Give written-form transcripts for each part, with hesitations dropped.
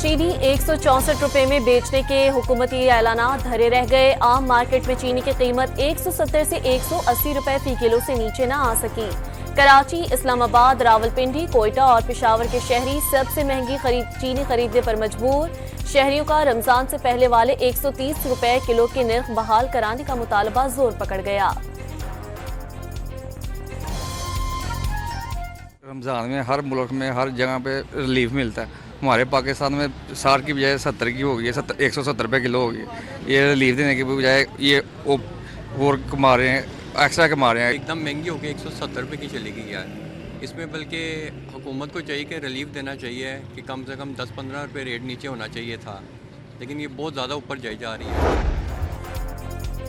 चीनी 164 रुपए में बेचने के हुकूमती ऐलानात धरे रह गए। आम मार्केट में चीनी की कीमत 170 से 180 रुपए फी किलो से नीचे न आ सकी। कराची, इस्लामाबाद, रावलपिंडी, कोयटा और पेशावर के शहरी सबसे महंगी चीनी खरीदने पर मजबूर। शहरियों का रमजान से पहले वाले 130 रुपए किलो के निर्ख बहाल कराने का मुतालबा जोर पकड़ गया। रमज़ान में हर मुल्क में हर जगह पे रिलीफ मिलता है। हमारे पाकिस्तान में 60 की बजाय 70 की हो गई है, 170 रुपये किलो हो गई। ये रिलीफ देने की बजाय ये और कमा रहे हैं, एक्स्ट्रा कमा रहे हैं। एकदम महंगी हो गई, 170 रुपये की चली गई यार। इसमें बल्कि हुकूमत को चाहिए कि रिलीफ देना चाहिए कि कम से कम 10-15 रुपये रेट नीचे होना चाहिए था, लेकिन ये बहुत ज़्यादा ऊपर जाई जा रही है।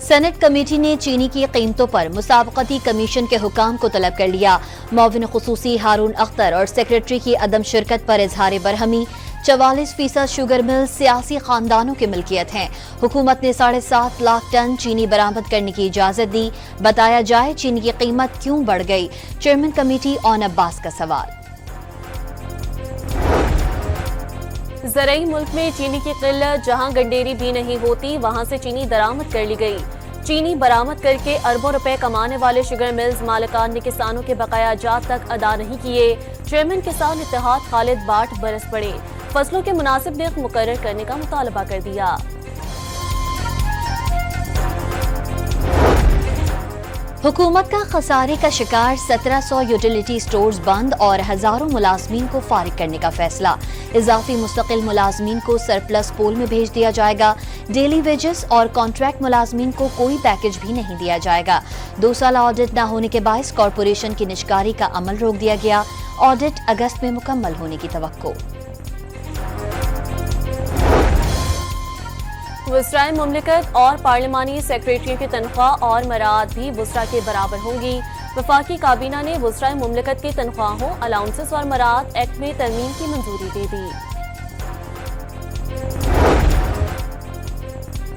सेनेट कमेटी ने चीनी की कीमतों पर मुसाबकती कमीशन के हुकाम को तलब कर लिया। मुअव्विन खुसूसी हारून अख्तर और सेक्रेटरी की अदम शिरकत पर इजहार बरहमी। 44% शुगर मिल सियासी खानदानों की मिल्कियत हैं। हुकूमत ने 7.5 लाख टन चीनी बरामद करने की इजाजत दी। बताया जाए चीनी की कीमत क्यों बढ़ गई। चेयरमैन कमेटी ऑन अब्बास का सवाल। ज़रई मुल्क में चीनी की किल्लत, जहां गंडेरी भी नहीं होती वहां से चीनी दरामद कर ली गई। चीनी बरामद करके अरबों रुपए कमाने वाले शुगर मिल्स मालिकान ने किसानों के बकाया जात तक अदा नहीं किए। चेयरमैन किसान इत्तेहाद खालिद बाट बरस पड़े। फसलों के मुनासिब निर्ख मुकर्रर करने का मुतालबा कर दिया। हुकूमत का खसारे का शिकार 1700 यूटिलिटी स्टोर्स बंद और हजारों मुलाजमीन को फारिग करने का फैसला। इजाफी मुस्तकिल मुलाजमीन को सरप्लस पोल में भेज दिया जाएगा। डेली वेजेस और कॉन्ट्रैक्ट मुलाजमीन को कोई पैकेज भी नहीं दिया जाएगा। 2 साल ऑडिट न होने के बायस कॉरपोरेशन की निष्कारी का अमल रोक दिया गया। ऑडिट अगस्त में मुकम्मल होने की तवक्को। वज़राए मुमलिकत और पार्लिमानी सेक्रेटरियों की तनख्वाह और मराद भी वज़रा के बराबर होंगी। वफाकी काबीना ने वज़राए मुमलिकत की तनख्वाहों, अलाउंसेस और मराद एक्ट में तरमीम की मंजूरी दे दी।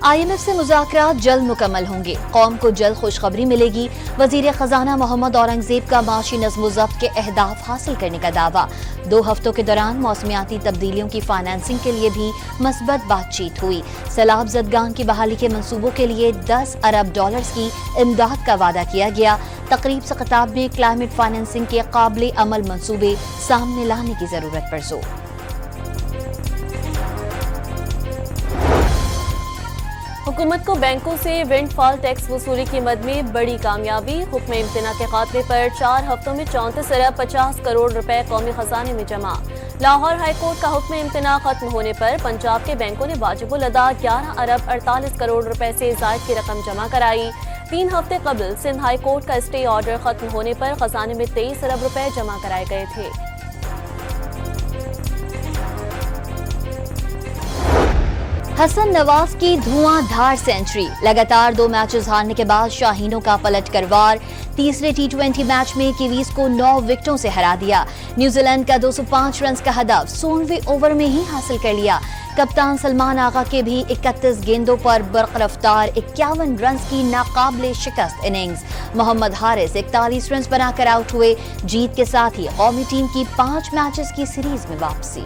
IMF से मुज़ाकरात जल्द मुकम्मल होंगे। कौम को जल्द खुशखबरी मिलेगी। वज़ीर खजाना मोहम्मद औरंगज़ेब का माशी नज़्म ज़ब्त के अहदाफ हासिल करने का दावा। 2 हफ्तों के दौरान मौसमियाती तब्दीलियों की फाइनेंसिंग के लिए भी मस्बत बातचीत हुई। सैलाब ज़दगान की बहाली के मंसूबों के लिए $10 अरब की इमदाद का वादा किया गया। तकरीब से खिताब में क्लाइमेट फाइनेंसिंग के काबिल अमल मंसूबे सामने लाने की जरूरत पर जोर। हुकूमत को बैंकों से विंडफॉल टैक्स वसूली की मद में बड़ी कामयाबी। हुक्म इम्तना के खात्मे पर 4 हफ्तों में 34 अरब 50 करोड़ रुपए कौमी खजाने में जमा। लाहौर हाई कोर्ट का हुक्म इम्तना खत्म होने पर पंजाब के बैंकों ने वाजिबुल अदा 11 अरब 48 करोड़ रुपए से ज़ायद की रकम जमा कराई। 3 हफ्ते कबल सिंध हाई कोर्ट का स्टे ऑर्डर खत्म होने पर खजाने में 23 अरब रुपए जमा कराए गए थे। हसन नवाज की धुआंधार सेंचुरी। लगातार 2 मैचेस हारने के बाद शाहीनों का पलट करवार। तीसरे T20 मैच में कीवीज को 9 विकेटों से हरा दिया। न्यूजीलैंड का 205 रन का हदफ 16वें ओवर में ही हासिल कर लिया। कप्तान सलमान आगा के भी 31 गेंदों पर बर्क रफ्तार 51 रन की नाकाबिले शिकस्त इनिंग्स। मोहम्मद हारिस 41 रन बनाकर आउट हुए। जीत के साथ ही कौमी टीम की 5 मैचेस की सीरीज में वापसी।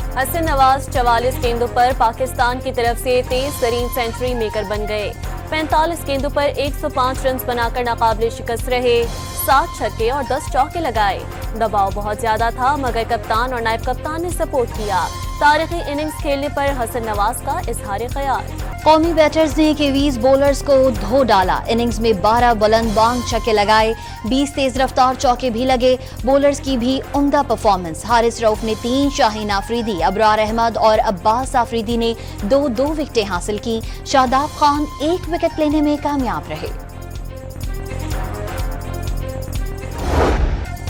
हसन नवाज 44 गेंदों पर पाकिस्तान की तरफ से तेज तरीन सेंचुरी मेकर बन गए। 45 गेंदों पर 105 रन बनाकर नाकाबिले शिकस्त रहे। 7 छक्के और 10 चौके लगाए। दबाव बहुत ज्यादा था मगर कप्तान और नायब कप्तान ने सपोर्ट किया। तारीखी इनिंग्स खेलने पर हसन नवाज का इजहार ख्याल। कौमी बैटर्स ने कीवीज बॉलर्स को धो डाला। इनिंग्स में 12 बुलंद बांग छक्के लगाए। 20 तेज रफ्तार चौके भी लगे। बॉलर्स की भी उम्दा परफॉर्मेंस। हारिस रऊफ ने 3, शाहीन आफरीदी, अबरार अहमद और अब्बास आफरीदी ने 2-2 विकेटें हासिल की। शादाब खान 1 विकेट लेने में कामयाब रहे।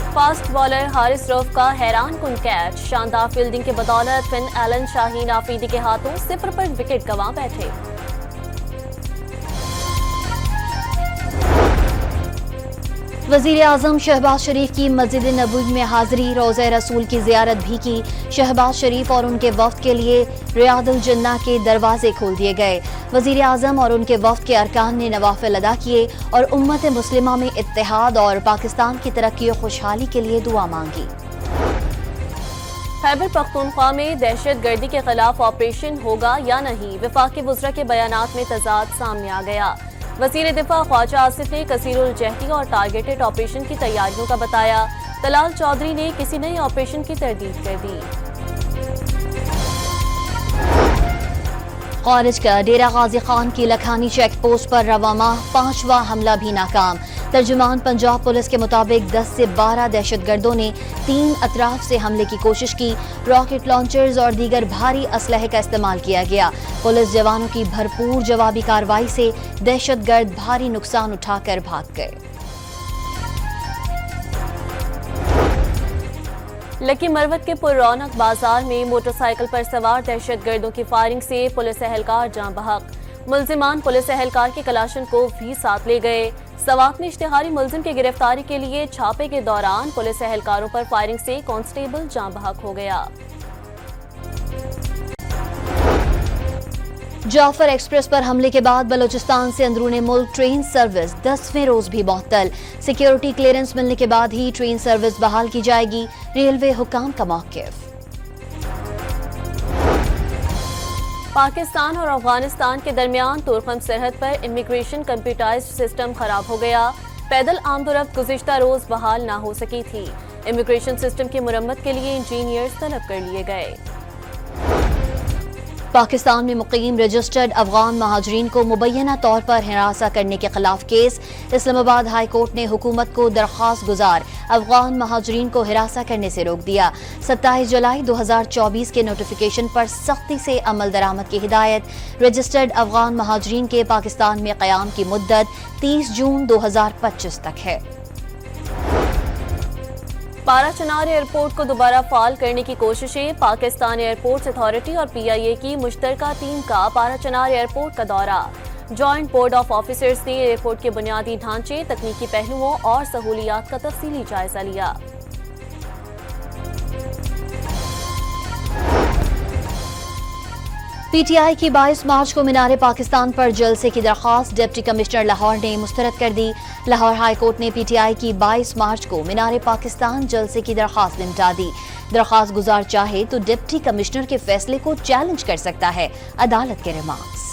फास्ट बॉलर हारिस रऊफ का हैरान कुन कैच। शानदार फील्डिंग के बदौलत फिन एलन शाहीन आफरीदी के हाथों 0 पर विकेट गंवा बैठे। वज़ीर आज़म शहबाज शरीफ की मस्जिद नबवी में हाजिरी। रोज़ा रसूल की ज़ियारत भी की। शहबाज शरीफ और उनके वफ़द के लिए रियादुल जन्ना के दरवाजे खोल दिए गए। वज़ीर आज़म और उनके वफ़द के अरकान ने नवाफिल अदा किए और उम्मत मुस्लिमा में इत्तेहाद और पाकिस्तान की तरक्की और खुशहाली के लिए दुआ मांगी। खैबर पख्तूनख्वा में दहशत गर्दी के खिलाफ ऑपरेशन होगा या नहीं, वफाकी वज़रा के बयानात में तजाद सामने आ गया। वज़ीर दिफा ख्वाजा आसिफ ने कसीरुल जहदी और टारगेटेड ऑपरेशन की तैयारियों का बताया। तलाल चौधरी ने किसी नए ऑपरेशन की तरदीद कर दी। खारिज का डेरा गाजी खान की लखानी चेक पोस्ट पर रवा माह 5वां हमला भी नाकाम। तर्जुमान पंजाब पुलिस के मुताबिक 10 से 12 दहशतगर्दों ने 3 अतराफ से हमले की कोशिश की। रॉकेट लॉन्चर्स और दीगर भारी असलहे का इस्तेमाल किया गया। पुलिस जवानों की भरपूर जवाबी कार्रवाई से दहशतगर्द भारी नुकसान उठाकर भाग गए। लकी मरवत के पुररौनक बाजार में मोटरसाइकिल पर सवार दहशतगर्दों की फायरिंग से पुलिस एहलकार जाँ बहक। मुल्जिमान पुलिस एहलकार के कलाशन को भी साथ ले गए। सवात में इश्तिहारी मुल्जिम की गिरफ्तारी के लिए छापे के दौरान पुलिस एहलकारों पर फायरिंग से कांस्टेबल जाँ बहक हो गया। जाफर एक्सप्रेस पर हमले के बाद बलूचिस्तान से अंदरूनी मुल्क ट्रेन सर्विस 10वें रोज भी मुअत्तल। सिक्योरिटी क्लियरेंस मिलने के बाद ही ट्रेन सर्विस बहाल की जाएगी। रेलवे हुकाम का मौक़िफ़। पाकिस्तान और अफगानिस्तान के दरमियान तुर्कम सरहद पर इमिग्रेशन कंप्यूटराइज्ड सिस्टम खराब हो गया। पैदल आमदोरफ्त गुज़िश्ता रोज बहाल ना हो सकी थी। इमिग्रेशन सिस्टम की मुरम्मत के लिए इंजीनियर्स तलब कर लिए गए। पाकिस्तान में मुकीम रजिस्टर्ड अफगान महाजरीन को मुबैना तौर पर हिरासा करने के खिलाफ केस। इस्लामाबाद हाई कोर्ट ने हुकूमत को दरख्वास्त गुजार अफगान महाजरीन को हिरासा करने से रोक दिया। 27 जुलाई 2024 के नोटिफिकेशन पर सख्ती से अमल दरामद की हिदायत। रजिस्टर्ड अफगान महाजरीन के पाकिस्तान में क़याम की मुद्दत 30 जून 2025 तक है। पारा चनार एयरपोर्ट को दोबारा फाल करने की कोशिशें। पाकिस्तान एयरपोर्ट्स अथॉरिटी और PIA की मुश्तरका टीम का पारा चनार एयरपोर्ट का दौरा। जॉइंट बोर्ड ऑफ ऑफिसर्स ने एयरपोर्ट के बुनियादी ढांचे, तकनीकी पहलुओं और सहूलियात का तफसीली जायजा लिया। PTI की 22 मार्च को मीनार पाकिस्तान पर जलसे की दरख्वास्त डिप्टी कमिश्नर लाहौर ने मुस्तरद कर दी। लाहौर हाई कोर्ट ने PTI की 22 मार्च को मीनार पाकिस्तान जलसे की दरख्वास्त निपटा दी। दरख्वास्त गुजार चाहे तो डिप्टी कमिश्नर के फैसले को चैलेंज कर सकता है, अदालत के रिमार्क्स।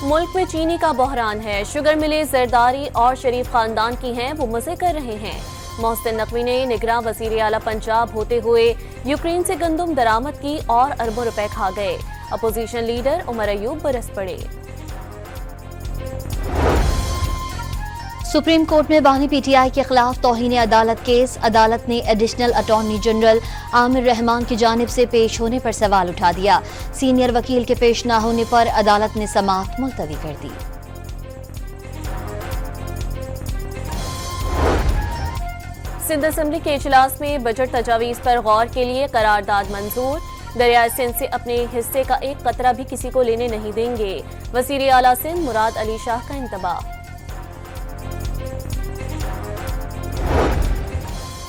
मुल्क में चीनी का बहरान है। शुगर मिलें जरदारी और शरीफ खानदान की हैं, वो मजे कर रहे हैं। मोहसिन नकवी ने निगरान वज़ीर आला पंजाब होते हुए यूक्रेन से गंदम दरामद की और अरबों रुपए खा गए। अपोजिशन लीडर उमर अयूब बरस पड़े। सुप्रीम कोर्ट में बानी PTI के खिलाफ तौहीन अदालत केस। अदालत ने additional attorney general Aamir Rahman की जानिब से पेश होने पर सवाल उठा दिया। सीनियर वकील के पेश न होने पर अदालत ने समाअत मुलतवी कर दी। सिंध असेंबली के इजलास में बजट तजावीज़ पर गौर के लिए करारदाद मंजूर। दरियाए सिंध से अपने हिस्से का एक कतरा भी किसी को लेने नहीं देंगे। वज़ीर आला सिंध मुराद अली शाह का इंतबाह।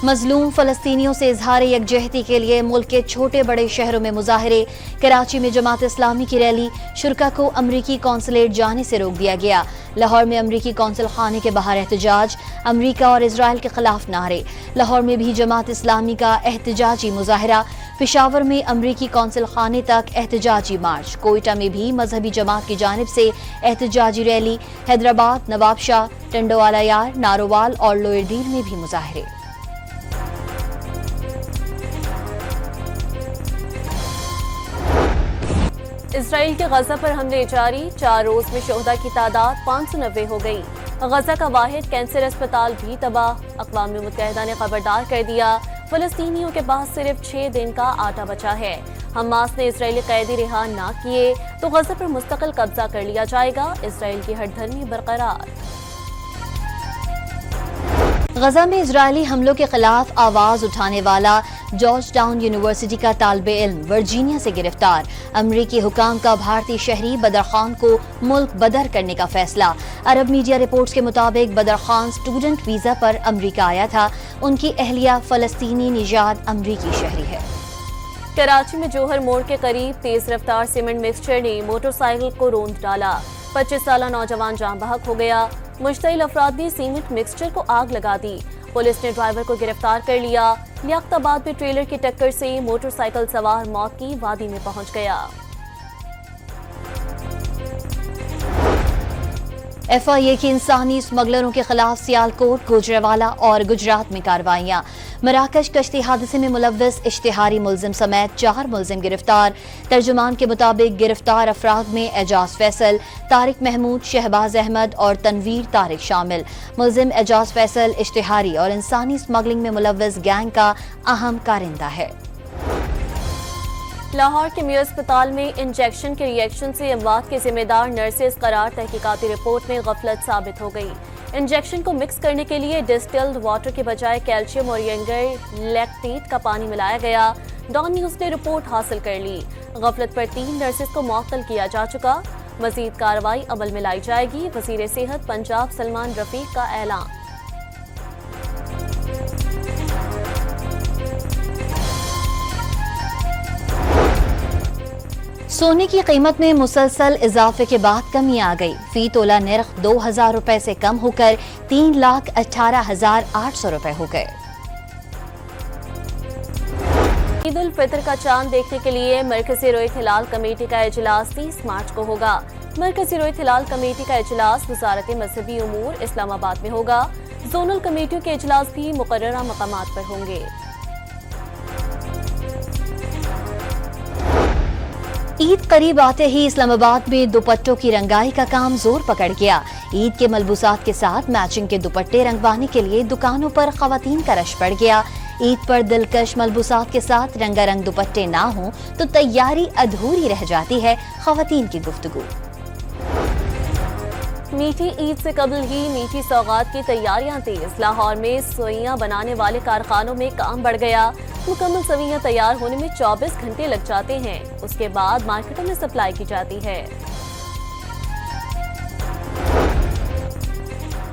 मजलूम फलस्तीनियों से इजहार यकजहती के लिए मुल्क के छोटे बड़े शहरों में मुजाहरे। कराची में जमात इस्लामी की रैली। शुरका को अमरीकी कौंसलेट जाने से रोक दिया गया। लाहौर में अमरीकी कौंसल खाने के बाहर एहतजाज। अमरीका और इजराइल के खिलाफ नारे। लाहौर में भी जमात इस्लामी का एहतजाजी मुजाहरा। पेशावर में अमरीकी कौंसल खाने तक एहतजाजी मार्च। कोयटा में भी मजहबी जमात की जानिब से एहतजाजी रैली। हैदराबाद, नवाबशाह, टंडोवाला यार, नारोवाल और लोअरदील में भी मुजाहरे। इसराइल के गजा पर हमले जारी। 4 रोज में शोहदा की तादाद 590 हो गई। गजा का वाहिद कैंसर अस्पताल भी तबाह। अक़वाम मुत्तहिदा ने खबरदार कर दिया, फलस्तीनियों के पास सिर्फ 6 दिन का आटा बचा है। हमास ने इजरायली कैदी रिहा ना किए तो गजा पर मुस्तकिल कब्जा कर लिया जाएगा। इजराइल की हठधर्मी बरकरार। गजा में इजरायली हमलों के खिलाफ आवाज उठाने वाला जॉर्ज टाउन यूनिवर्सिटी का तालिबे इल्म वर्जीनिया से गिरफ्तार। अमरीकी हुकाम का भारतीय शहरी बदर खान को मुल्क बदर करने का फैसला। अरब मीडिया रिपोर्ट्स के मुताबिक बदर खान स्टूडेंट वीजा पर अमरीका आया था। उनकी अहलिया फलस्तीनी निजात अमरीकी शहरी है। कराची में जोहर मोड़ के करीब तेज रफ्तार सीमेंट मिक्सचर ने मोटरसाइकिल को रोंद डाला। 25 साला नौजवान जाँ बहक हो गया। मुश्तइल अफराद ने सीमेंट मिक्सचर को आग लगा दी। पुलिस ने ड्राइवर को गिरफ्तार कर लिया। लियाकताबाद में ट्रेलर की टक्कर से मोटरसाइकिल सवार मौत की वादी में पहुंच गया। FIA की इंसानी स्मगलरों के खिलाफ सियालकोट, गुजरावाला और गुजरात में कार्रवाइयां। मराकश कश्ती हादसे में मुलव्वस इश्तिहारी मुलजिम समेत 4 मुलजिम गिरफ्तार। तर्जुमान के मुताबिक गिरफ्तार अफराद में एजाज फैसल, तारिक महमूद, शहबाज अहमद और तनवीर तारिक शामिल। मुलजिम एजाज फैसल इश्तिहारी और इंसानी स्मगलिंग में मुलव्वस गैंग का अहम कारिंदा है। लाहौर के मियां अस्पताल में इंजेक्शन के रिएक्शन से अमवात के जिम्मेदार नर्सेज करार तहकीकाती रिपोर्ट में गफलत साबित हो गई। इंजेक्शन को मिक्स करने के लिए डिस्टिल्ड वाटर के बजाय कैल्शियम और यंगर लैक्टेट का पानी मिलाया गया। डॉन न्यूज ने रिपोर्ट हासिल कर ली। गफलत पर 3 नर्सेज को मुअत्तल किया जा चुका। मजीद कार्रवाई अमल में लाई जाएगी। वजीर सेहत पंजाब सलमान रफीक का ऐलान। सोने की कीमत में मुसलसल इजाफे के बाद कमी आ गई। फी तोला नर्ख 2000 रुपए से कम होकर 3,18,800 रुपए हो गए। ईद उल फितर का चांद देखने के लिए मरकजी रोयत हिलाल कमेटी का इजलास 30 मार्च को होगा। मरकजी रोयत हिलाल कमेटी का इजलास वजारत मजहबी उमूर इस्लामाबाद में होगा। जोनल कमेटियों के इजलास भी मुकर्ररा मकामात पर होंगे। ईद करीब आते ही इस्लामाबाद में दुपट्टों की रंगाई का काम जोर पकड़ गया। ईद के मलबूसात के साथ मैचिंग के दुपट्टे रंगवाने के लिए दुकानों पर खवातीन का रश पड़ गया। ईद पर दिलकश मलबूसात के साथ रंगारंग दुपट्टे ना हों तो तैयारी अधूरी रह जाती है, खवातीन की गुफ्तगू। मीठी ईद से कबल ही मीठी सौगात की तैयारियां तेज। लाहौर में सवैयां बनाने वाले कारखानों में काम बढ़ गया। मुकम्मल सवैयां तैयार होने में 24 घंटे लग जाते हैं। उसके बाद मार्केटों में सप्लाई की जाती है।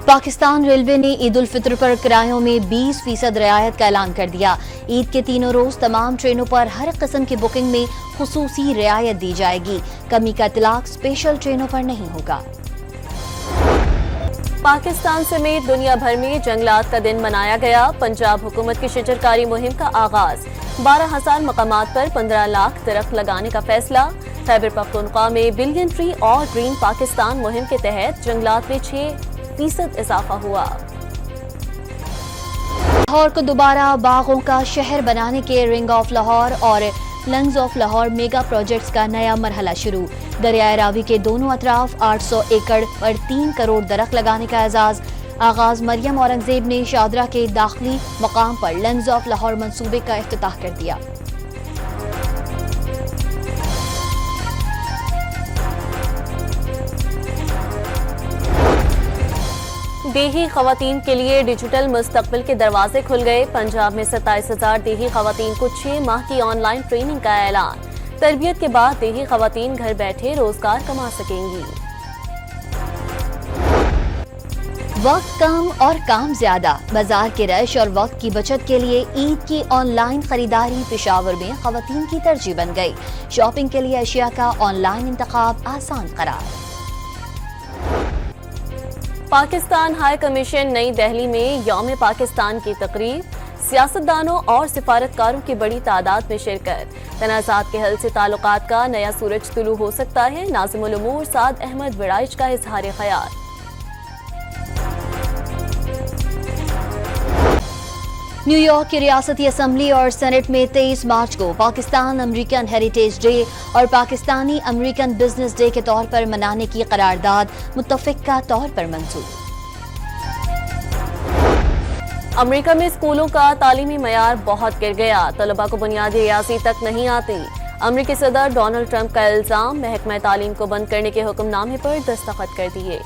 पाकिस्तान रेलवे ने ईद उल फितर पर किरायों में 20% रियायत का ऐलान कर दिया। ईद के तीनों रोज तमाम ट्रेनों पर हर किस्म की बुकिंग में खुसूसी रियायत दी जाएगी। कमी का इतलाक स्पेशल ट्रेनों पर नहीं होगा। पाकिस्तान समेत दुनिया भर में जंगलात का दिन मनाया गया। पंजाब हुकूमत की शजरकारी मुहिम का आगाज। 12,000 मकामात पर 15 लाख दरख्त लगाने का फैसला। खैबर पख्तूनख्वा में बिलियन ट्री और ग्रीन पाकिस्तान मुहिम के तहत जंगलात में 6% इजाफा हुआ। लाहौर को दोबारा बागों का शहर बनाने के रिंग ऑफ लाहौर और lungs of Lahore mega projects का नया मरहला शुरू। दरियाए रावी के दोनों अतराफ 800 एकड़ पर 3 करोड़ दरख्त लगाने का एजाज। आगाज मरियम औरंगजेब ने शादरा के दाखिली मकाम पर लंग्स ऑफ लाहौर मंसूबे का इफ्तिताह कर दिया। देही खवातीन के लिए डिजिटल मुस्तकबिल के दरवाजे खुल गए। पंजाब में 27,000 देही खवातीन को 6 माह की ऑनलाइन ट्रेनिंग का ऐलान। तरबियत के बाद देही खवातीन घर बैठे रोजगार कमा सकेंगी। वक्त कम और काम ज्यादा। बाजार के रश और वक्त की बचत के लिए ईद की ऑनलाइन खरीदारी पेशावर में खवातीन की तरजीह बन गई। शॉपिंग के लिए अशिया का ऑनलाइन इंतखाब आसान करार। पाकिस्तान हाई कमीशन नई दिल्ली में यौम पाकिस्तान की तकरीब। सियासतदानों और सिफारतकारों की बड़ी तादाद में शिरकत। तनाज़ात के हल से ताल्लुकात का नया सूरज तुलू हो सकता है। नाज़िमुल उमूर साद अहमद विराइच का इजहार ख्याल। न्यूयॉर्क की रियासती असम्बली और सेनेट में 23 मार्च को पाकिस्तान अमेरिकन हेरिटेज डे और पाकिस्तानी अमेरिकन बिजनेस डे के तौर पर मनाने की करारदाद मुत्तफिका तौर पर मंजूर। अमेरिका में स्कूलों का तालीमी मयार बहुत गिर गया। तलबा को बुनियादी रियासी तक नहीं आती। अमेरिकी सदर डोनाल्ड ट्रंप का इल्जाम। महकमा तालीम को बंद करने के हुक्मनामे पर दस्तखत कर दिए।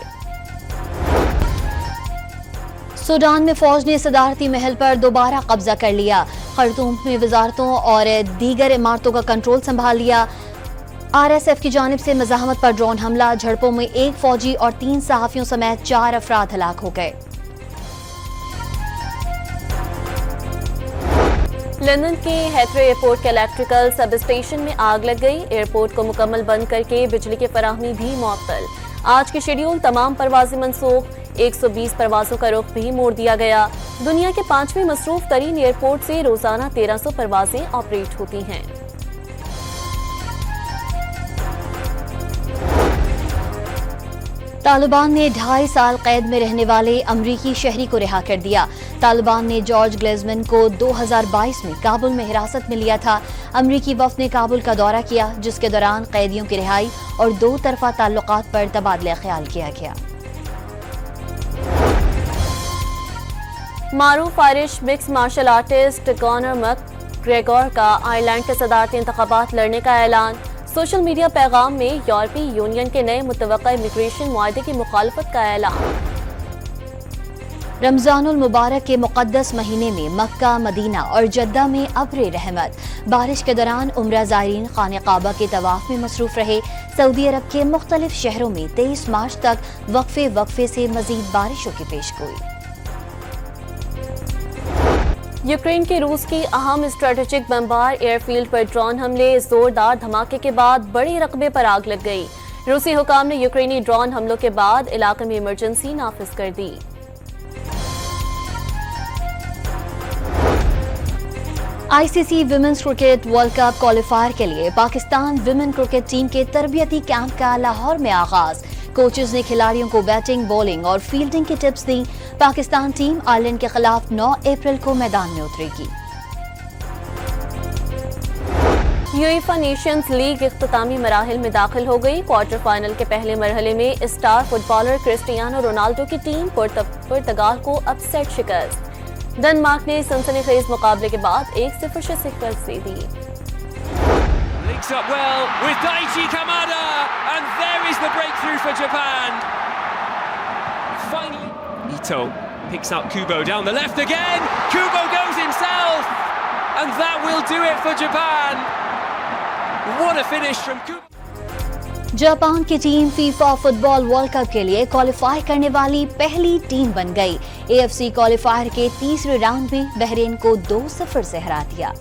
सूडान में फौज ने सदारती महल पर दोबारा कब्जा कर लिया। खर्तूम में वजारतों और दीगर इमारतों का कंट्रोल संभाल लिया। RSF की जानिब से मज़ाहमत पर ड्रोन हमला। झड़पों में 1 फौजी और 3 सहाफियों समेत 4 अफराद हलाक हो गए। लंदन के हेथरो एयरपोर्ट के इलेक्ट्रिकल सब स्टेशन में आग लग गई। एयरपोर्ट को मुकम्मल बंद करके बिजली की फराहमी भी मुअत्तल। आज के शेड्यूल तमाम परवाजें मनसूख। 120 परवाजों का रुख भी मोड़ दिया गया। दुनिया के 5वें मसरूफ तरीन एयरपोर्ट से रोजाना 1300 परवाजें ऑपरेट होती हैं। तालिबान ने 2.5 साल कैद में रहने वाले अमरीकी शहरी को रिहा कर दिया। तालिबान ने जॉर्ज ग्लेजमैन को 2022 में काबुल में हिरासत में लिया था। अमरीकी वफ्द ने काबुल का दौरा किया, जिसके दौरान कैदियों की रिहाई और 2 तरफा ताल्लुकात पर तबादला ख्याल किया गया। मारूफ Irish mix martial artist Conor McGregor का आयरलैंड के सदारती इंतखाबात लड़ने का ऐलान। सोशल मीडिया पैगाम में यूरोपीय यूनियन के नए मुतवक्का इमिग्रेशन मुआहदे की मुखालफत का ऐलान। रमजानुल मुबारक के मुक़द्दस महीने में मक्का, मदीना और जद्दा में अब्र रहमत। बारिश के दौरान उम्रा ज़ायरीन खाने काबा के तवाफ में मसरूफ रहे। सऊदी अरब के मुख्तलिफ शहरों में 23 मार्च तक वक्फे से मजीद बारिशों की पेशगोई। यूक्रेन की रूस की अहम स्ट्रेटेजिक बमबार एयरफील्ड पर ड्रोन हमले। जोरदार धमाके के बाद बड़े रकबे पर आग लग गई। रूसी हुकाम ने यूक्रेनी ड्रोन हमलों के बाद इलाके में इमरजेंसी नाफिज कर दी। ICC women's cricket world cup qualifier के लिए पाकिस्तान विमेन क्रिकेट टीम के तरबियती कैंप का लाहौर में आगाज। कोचेस ने खिलाड़ियों को बैटिंग, बॉलिंग और फील्डिंग की टिप्स दी। पाकिस्तान टीम आयरलैंड के खिलाफ 9 अप्रैल को मैदान में उतरेगी। यूएफा नेशंस लीग इख्तितामी मराहिल में दाखिल हो गई। क्वार्टर फाइनल के पहले मरहले में स्टार फुटबॉलर क्रिस्टियानो रोनाल्डो की टीम पुर्तगाल को अपसेट शिकस्त। डेनमार्क ने सनसनीखेज मुकाबले के बाद 1-0 से शिकस्त दे दी। Links up well with Daichi Kamada, and there is the breakthrough for Japan. Finally, Ito picks up Kubo down the left again. Kubo goes himself, and that will do it for Japan. What a finish from Kubo. Japan की team FIFA football world cup के लिए qualify करने वाली पहली team बन गई। AFC qualifier के तीसरे राउंड में बहरीन को 2-0 से हरा दिया।